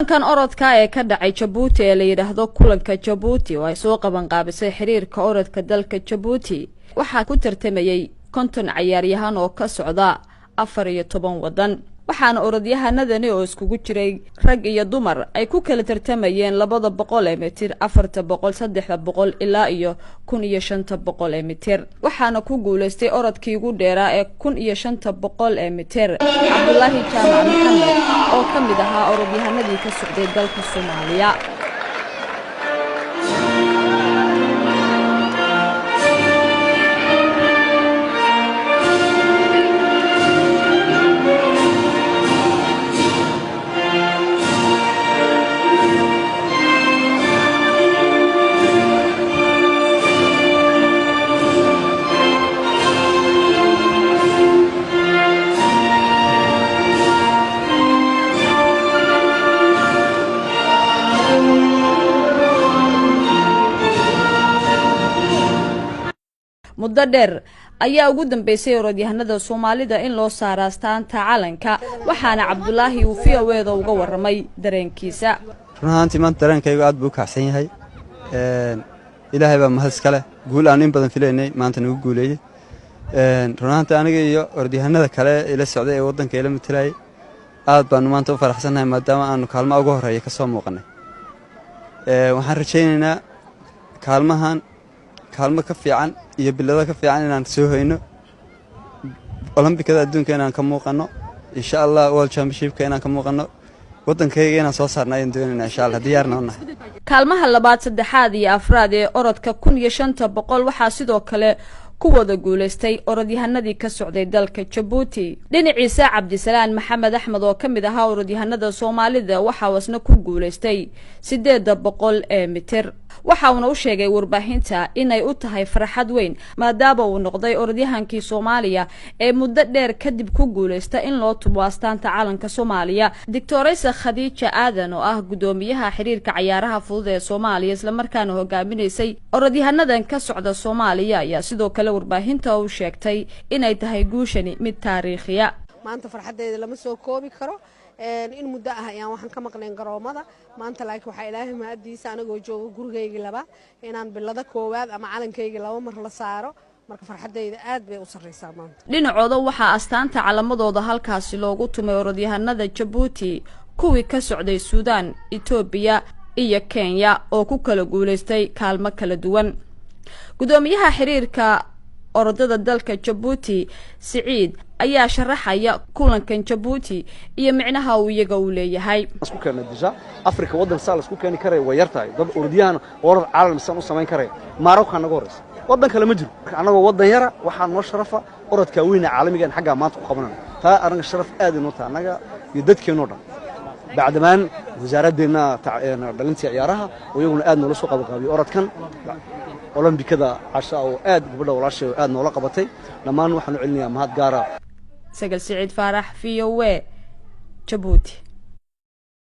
kan orodka ee ka dhacay Djibouti ee la yiraahdo kulanka Djibouti oo ay soo qaban qaabisay xiriirka orodka dalka Djibouti waxa ku tartamayay 50 ciyaaryahan oo ka socda 14 wadan waxaana orodyahanadani oo iskugu jiray rag iyo dumar ay ku kala tartamayeen 200 mitir 400 300 ilaa iyo 1500 mitir waxaana ku guuleystay orodkii ugu dheeraa ee 1500 mitir Abdullahi Jaamac Maxamed oo kamid ahaa orodyahanadii ka socday dalka Soomaaliya muddo dheer ayaa ugu dambeysay orodyahanada Soomaalida in loo saaro astaanta calanka waxaana Cabdullaahi uu fiyaweeda uga waramay dareenkiisa runtii maanta dareenkaygu aad buu kacsan yahay ilaahay baa mahad iska leh guul aan in badan filaynay maanta nagu guuleeyay runtii aniga iyo orodyahanada kale ila socday ee wadanka ila matalayay aad baan maanta u faraxsanahay maadaama aanu kaalmo ugu horeeyay ka soo muuqanay waxaan rajaynaynaa kaalmo ka fiican iyo bilada ka fiican inaan soo hayno Olympic-da adduunka inaan ka muuqano insha Allah World Championship-ka inaan ka muuqano wadankayga inaan soo saarnay in doonayna insha Allah diyaarna u nahay kaalmaha labaad saddexaad iyo afraad ee orodka 1500 waxa sidoo kale ku wada guuleystay orodyahanadii ka socday dalka Djibouti dhinaciisa Cabdisalaan Maxamed Axmed oo kamid ahaa orodyahanada Soomaalida waxa wasna ku guuleystay 800 mitir waxa uu u sheegay warbaahinta inay u tahay farxad weyn maadaama uu noqday orodyahankii Soomaaliya ee muddo dheer kadib ku guuleysta in loo tubo astaanta calanka Soomaaliya Dictoresa Khadija Aadan oo ah gudoomiyaha xiriirka ciyaaraha fudud ee Soomaaliya isla markaana hogaaminaysay orodyahanadan ka socda Soomaaliya ayaa sidoo kale warbaahinta uu sheegtay inay tahay guushani mid taariikhiya maanta farxadeeda lama soo koobi karo in muddo ah ayaan waxaan ka maqleen garoomada maanta laakiin waxa Ilaahay maadiisa anagoo joogo gurigayga laba inaan bilada koowaad ama calankayga laba mar la saaro marka farxadeeda aad bay u sareysaa maanta dhinacooda waxa astaanta calamadooda halkaasi loogu tumay orodyahanada Djibouti kuwii ka socday Suudaan Itoobiya iyo Kenya oo ku kala guuleystay kaalmo kala duwan gudoomiyaha xiriirka orodada dalka Djibouti Saciid ayaa sharaxaya kulankan Djibouti iyo micnaha uu iyaga u leeyahay isku keenay Afrika wadan saal isku keeni karay way yartahay dad orodyahan orod caalam san u sameyn karay Maroc anaga horeys wadan kale ma jiro anaga wadan yara waxa noo sharafa orodka weyn caalamiga xagga maanta ku qabanana taa arrin sharaf aad inoo taa anaga iyo dadkeena dhan بعدمان وزارتنا dhalintii ciyaaraha oo iyaguna aad noola soo qabanqaabiyay orodkan Olympic-da casha oo aad gabadha walaashay aad noola qabatay dhamaan waxaan u celinayaa mahad gaar ah Sagal Saciid Faarax VOA Djibouti